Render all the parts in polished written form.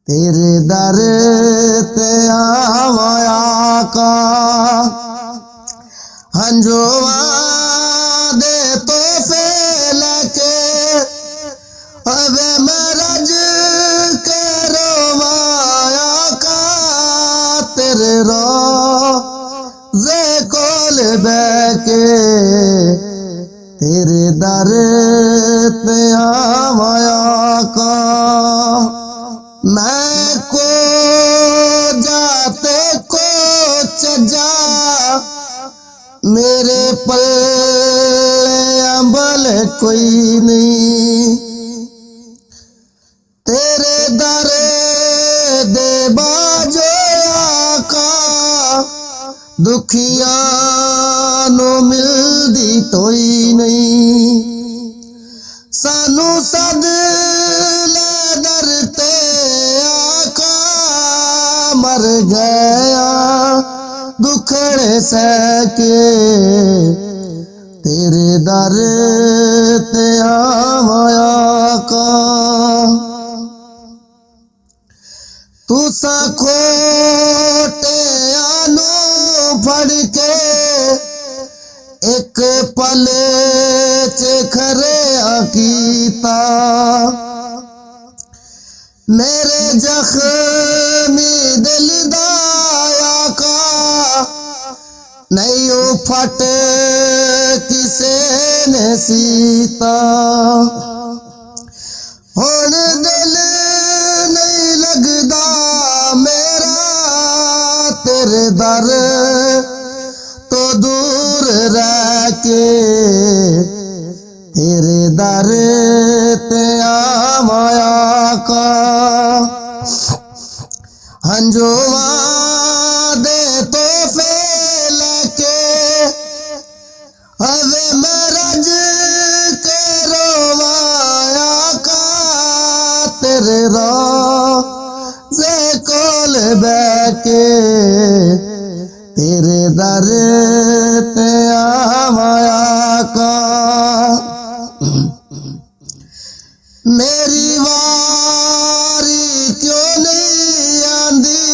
तेरे दर ते आवाया का हंजुआ दे तोहफे लेके अबे मरज के रोवाया का तेरे रोज़े कोल बैके तेरे दर ते आवाया का मैं को जाते को चजा मेरे पल्ले अम्बल कोई नहीं तेरे दर दे बाजो आका दुखिया नो मिलदी तोई नहीं सानू सद ले दर ते आका मर गया दुखड़े सके तेरे दर ते आवाया का तुसा खोटे आनो फड़ के एक पल च खरे कीता मेरे जख्मी दिल दाया का नहीं फट किसे ने सीता हुण दिल नहीं लगदा मेरा तेरे दर तो दूर रह के तेरे दर ते आवाया का हंजुआ दे तोहफे लेके अबे मरज के रोवाया का तेरे रोज़े कोल बैके तेरे दर ते आवाया का मेरी वारी क्यों नहीं आंदी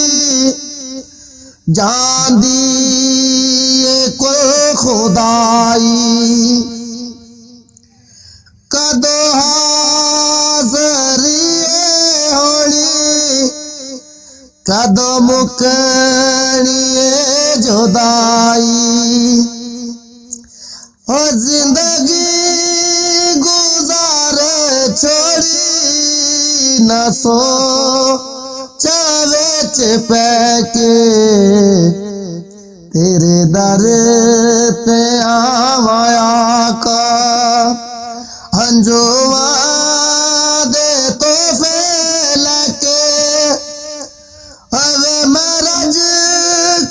जांदी ये कोई खुदाई कदो हाज़री होनी कदो मुकनी जुदाई हो जिंदगी गुजार छोड़ी न सो चावेच पैके तेरे दर ते आवाया का हंजुआ दे तोहफे लेके अबे मरज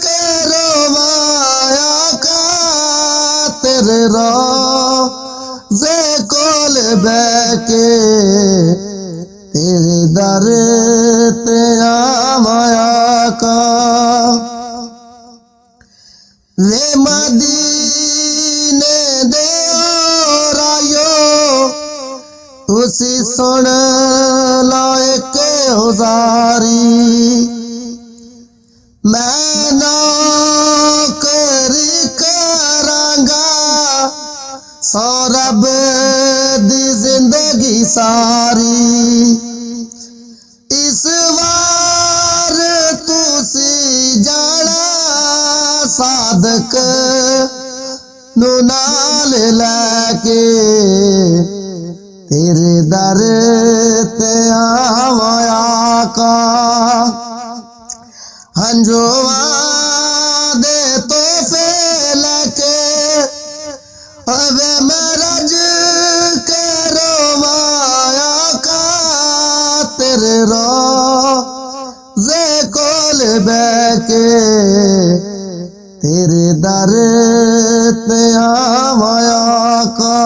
के रोवाया का तेरे रोज़े कोल बैके तेरे दर ते आवाया का वे मदीने दे रायो तुसी सुन लो एक हुजारी मैं नौकरी करांगा सौ रब दी जिंदगी सारी इस बार तुसी जाना सादक नू नाल लैके तेरे दर ते आवाया का हंजुआ दे तोहफे लेके अबे मरज के रोवाया का तेरे रोज़े कोल बैके तेरे दर ते आवाया का।